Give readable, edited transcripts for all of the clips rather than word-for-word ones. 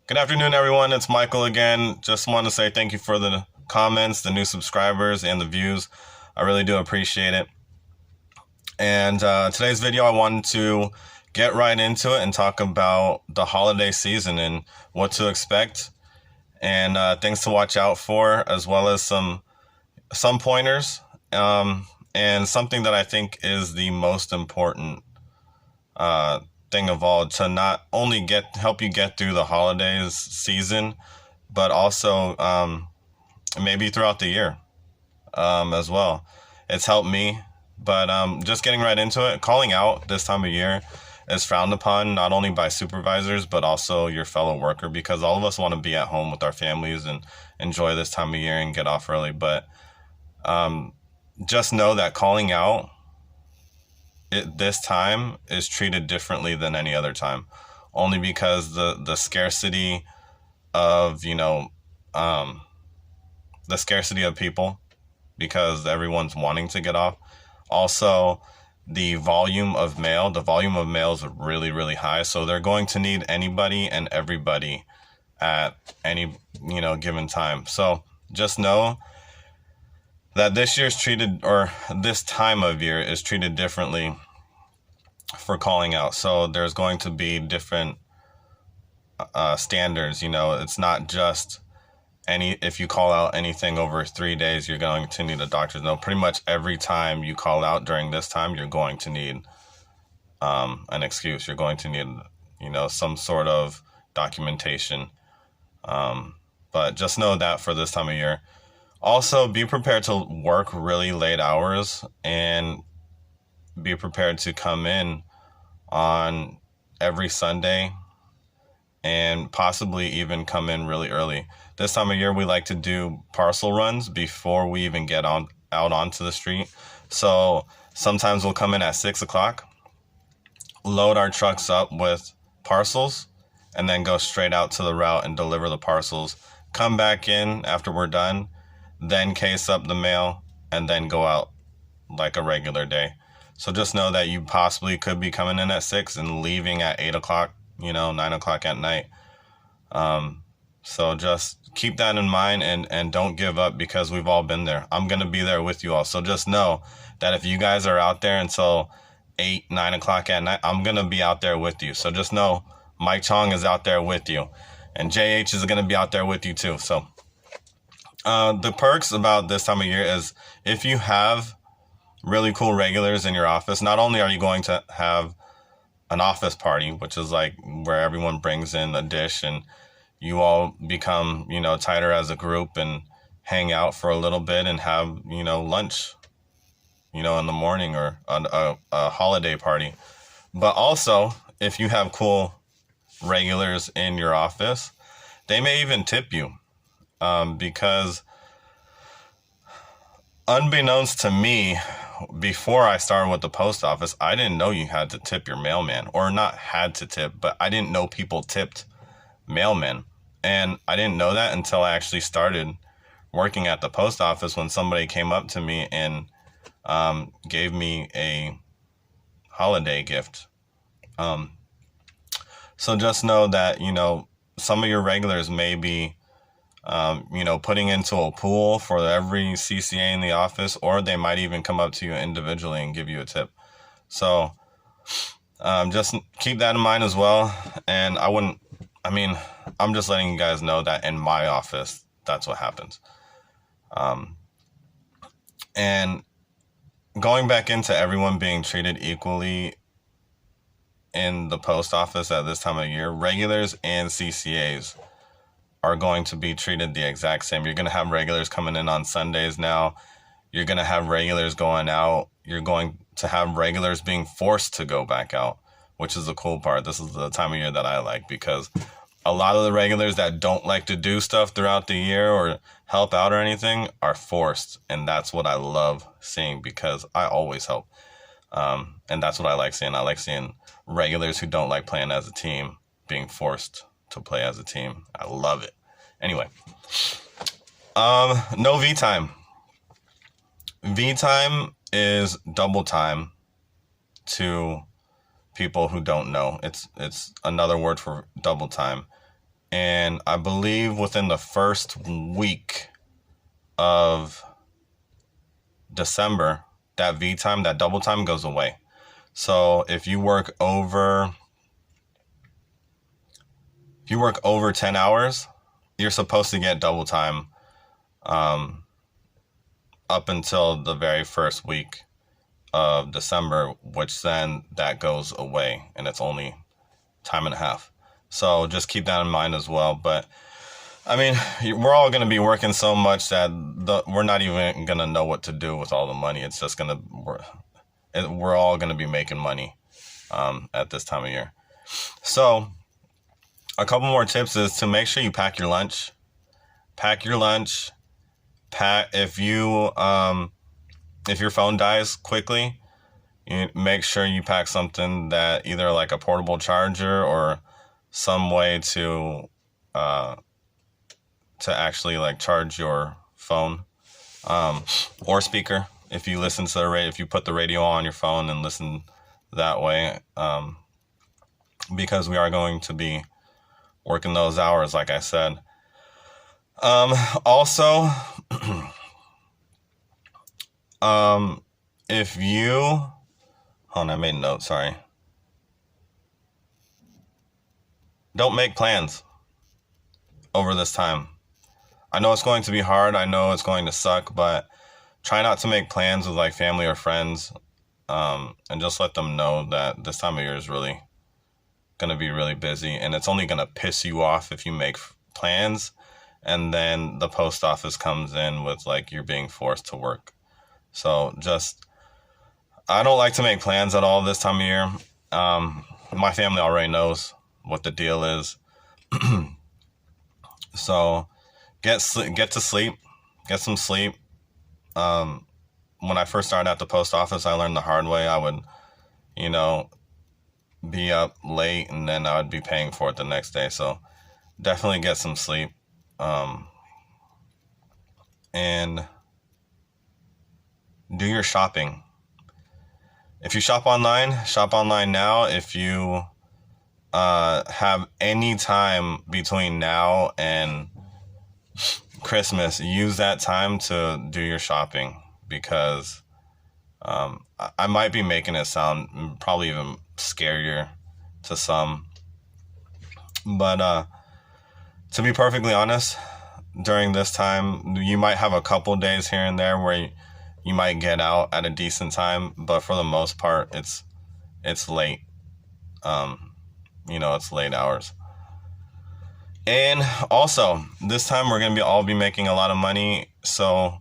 Good afternoon, everyone. It's Michael again. Just want to say thank you for the comments, the new subscribers, and the views. I really do appreciate it. And today's video, I wanted to get right into it and talk about the holiday season and what to expect and things to watch out for, as well as some pointers and something that I think is the most important thing of all, to not only help you get through the holidays season, but also maybe throughout the year as well. It's helped me, but just getting right into it, calling out this time of year is frowned upon, not only by supervisors, but also your fellow worker, because all of us want to be at home with our families and enjoy this time of year and get off early. But just know that calling out this time is treated differently than any other time, only because the scarcity of the scarcity of people, because everyone's wanting to get off. Also, the volume of mail is really high, so they're going to need anybody and everybody at any given time. So just know that this time of year is treated differently for calling out. So there's going to be different standards. It's not just if you call out anything over 3 days, you're going to need a doctor's note. Pretty much every time you call out during this time, you're going to need an excuse. You're going to need some sort of documentation. But just know that for this time of year. Also, be prepared to work really late hours and be prepared to come in on every Sunday and possibly even come in really early. This time of year, we like to do parcel runs before we even get out onto the street. So sometimes we'll come in at 6 o'clock, load our trucks up with parcels, and then go straight out to the route and deliver the parcels. Come back in after we're done, then case up the mail, and then go out like a regular day. So just know that you possibly could be coming in at 6 and leaving at 8 o'clock, 9 o'clock at night. So just keep that in mind and don't give up, because we've all been there. I'm going to be there with you all. So just know that if you guys are out there until 8, 9 o'clock at night, I'm going to be out there with you. So just know Mike Chong is out there with you, and JH is going to be out there with you too. So the perks about this time of year is, if you have really cool regulars in your office, not only are you going to have an office party, which is like where everyone brings in a dish and you all become, tighter as a group and hang out for a little bit and have, lunch, in the morning, or a holiday party. But also, if you have cool regulars in your office, they may even tip you, because unbeknownst to me, before I started with the post office, I didn't know you had to tip your mailman, or not had to tip, but I didn't know people tipped mailmen. And I didn't know that until I actually started working at the post office, when somebody came up to me and gave me a holiday gift. So just know that, some of your regulars may be putting into a pool for every CCA in the office, or they might even come up to you individually and give you a tip. So just keep that in mind as well. And I'm just letting you guys know that in my office, that's what happens. And going back into everyone being treated equally in the post office at this time of year, regulars and CCAs are going to be treated the exact same. You're going to have regulars coming in on Sundays now. You're going to have regulars going out. You're going to have regulars being forced to go back out, which is the cool part. This is the time of year that I like, because a lot of the regulars that don't like to do stuff throughout the year or help out or anything are forced. And that's what I love seeing, because I always help. And that's what I like seeing. I like seeing regulars who don't like playing as a team being forced to play as a team. I love it. Anyway, no V time. V time is double time to people who don't know. It's another word for double time. And I believe within the first week of December, that V time, that double time goes away. So if you work over 10 hours, you're supposed to get double time up until the very first week of December, which then that goes away and it's only time and a half. So just keep that in mind as well. But I mean, we're all going to be working so much that we're not even going to know what to do with all the money. It's just we're all going to be making money at this time of year. So a couple more tips is to make sure you pack your lunch. Pack your lunch. If your phone dies quickly, you make sure you pack something that either like a portable charger or some way to actually like charge your phone, or speaker. If you listen to the radio, if you put the radio on your phone and listen that way, because we are going to be working those hours, like I said. Also, if you, hold on, I made a note, sorry. Don't make plans over this time. I know it's going to be hard. I know it's going to suck, but try not to make plans with like family or friends, and just let them know that this time of year is really going to be really busy, and it's only going to piss you off if you make plans and then the post office comes in with like you're being forced to work. So I don't like to make plans at all this time of year. My family already knows what the deal is. So get to sleep, get some sleep. When I first started at the post office, I learned the hard way. I would, be up late and then I would be paying for it the next day. So definitely get some sleep. And do your shopping. If you shop online now. If you have any time between now and Christmas, use that time to do your shopping, because I might be making it sound probably even scarier to some. But to be perfectly honest, during this time, you might have a couple days here and there where you might get out at a decent time, but for the most part, it's late. It's late hours. And also, this time we're going to all be making a lot of money. So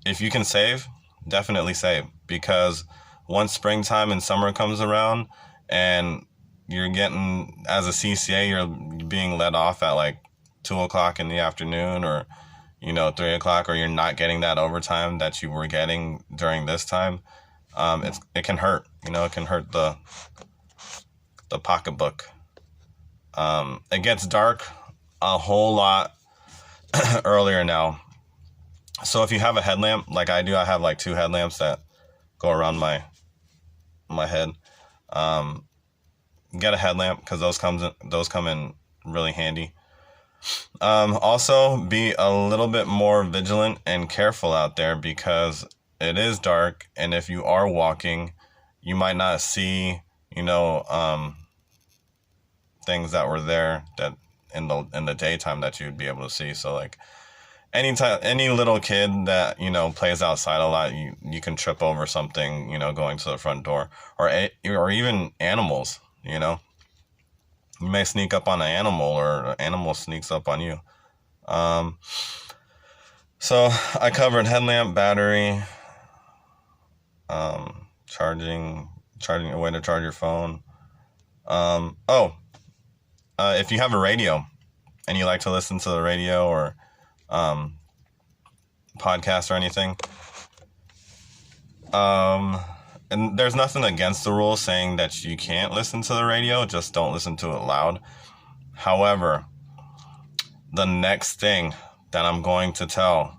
if you can save, definitely save, because once springtime and summer comes around and you're getting, as a CCA, you're being let off at like 2 o'clock in the afternoon, or 3 o'clock, or you're not getting that overtime that you were getting during this time. It can hurt. It can hurt the pocketbook. It gets dark a whole lot earlier now. So if you have a headlamp like I do, I have like 2 headlamps that go around my head. Get a headlamp, because those come in really handy. Also, be a little bit more vigilant and careful out there, because it is dark, and if you are walking, you might not see, things that were there that in the daytime that you'd be able to see. So like any little kid that plays outside a lot, you can trip over something, going to the front door, or even animals. You may sneak up on an animal, or an animal sneaks up on you. So I covered headlamp, battery, charging, a way to charge your phone. If you have a radio and you like to listen to the radio or podcast or anything, and there's nothing against the rule saying that you can't listen to the radio, just don't listen to it loud. However, the next thing that I'm going to tell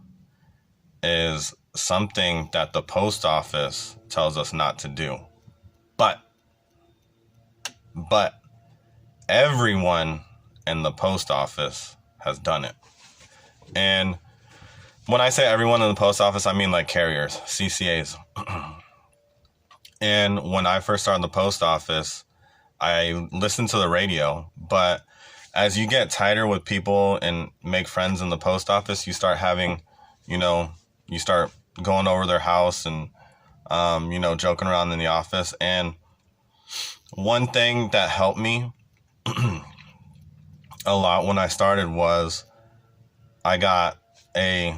is something that the post office tells us not to do. But everyone in the post office has done it. And when I say everyone in the post office, I mean like carriers, CCAs. And when I first started the post office, I listened to the radio, but as you get tighter with people and make friends in the post office, you start having, you start going over their house and, joking around in the office. And one thing that helped me a lot when I started was I got a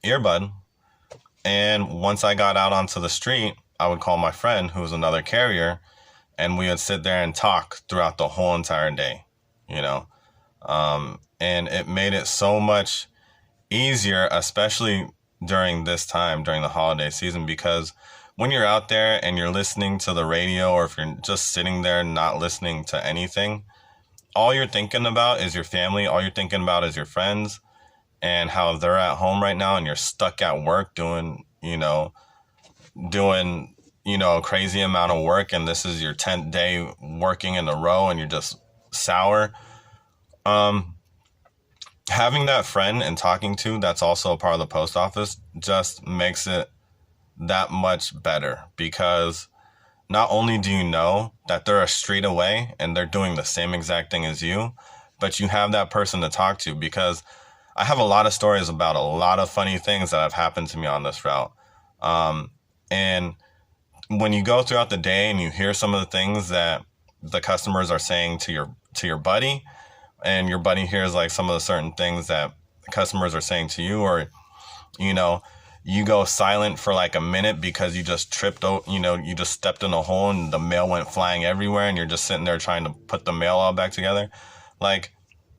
earbud, and once I got out onto the street, I would call my friend who was another carrier, and we would sit there and talk throughout the whole entire day, and it made it so much easier, especially during this time, during the holiday season, because when you're out there and you're listening to the radio, or if you're just sitting there not listening to anything, all you're thinking about is your family. All you're thinking about is your friends and how they're at home right now, and you're stuck at work doing a crazy amount of work, and this is your 10th day working in a row and you're just sour. Having that friend and talking to that's also a part of the post office just makes it that much better, because not only do you know that they're a street away and they're doing the same exact thing as you, but you have that person to talk to. Because I have a lot of stories about a lot of funny things that have happened to me on this route. And when you go throughout the day and you hear some of the things that the customers are saying to your buddy, and your buddy hears like some of the certain things that the customers are saying to you, or, you go silent for like a minute because you just you just stepped in a hole and the mail went flying everywhere, and you're just sitting there trying to put the mail all back together. Like,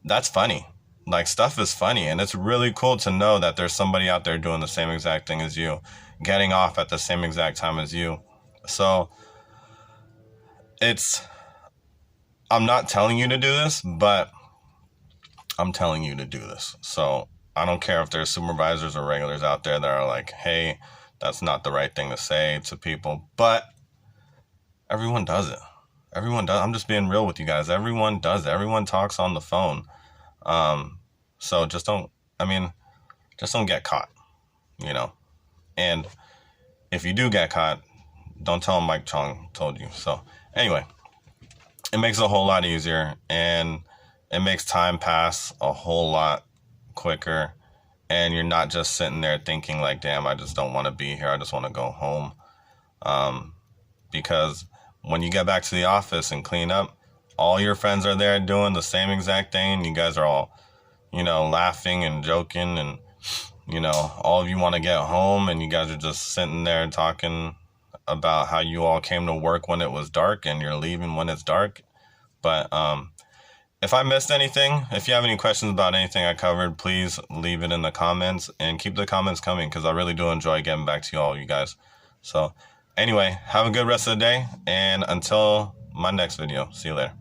that's funny. Like, stuff is funny, and it's really cool to know that there's somebody out there doing the same exact thing as you, getting off at the same exact time as you. So I'm not telling you to do this, but I'm telling you to do this. So I don't care if there's supervisors or regulars out there that are like, hey, that's not the right thing to say to people, but everyone does it. Everyone does. I'm just being real with you guys. Everyone does it. Everyone talks on the phone. So just don't get caught, and if you do get caught, don't tell them Mike Chong told you. So anyway, it makes it a whole lot easier, and it makes time pass a whole lot quicker, and you're not just sitting there thinking like, damn, I just don't want to be here. I just want to go home. Because when you get back to the office and clean up, all your friends are there doing the same exact thing. You guys are all, laughing and joking, and, all of you want to get home, and you guys are just sitting there talking about how you all came to work when it was dark and you're leaving when it's dark. But, if I missed anything, if you have any questions about anything I covered, please leave it in the comments, and keep the comments coming, because I really do enjoy getting back to you guys. So anyway, have a good rest of the day, and until my next video, see you later.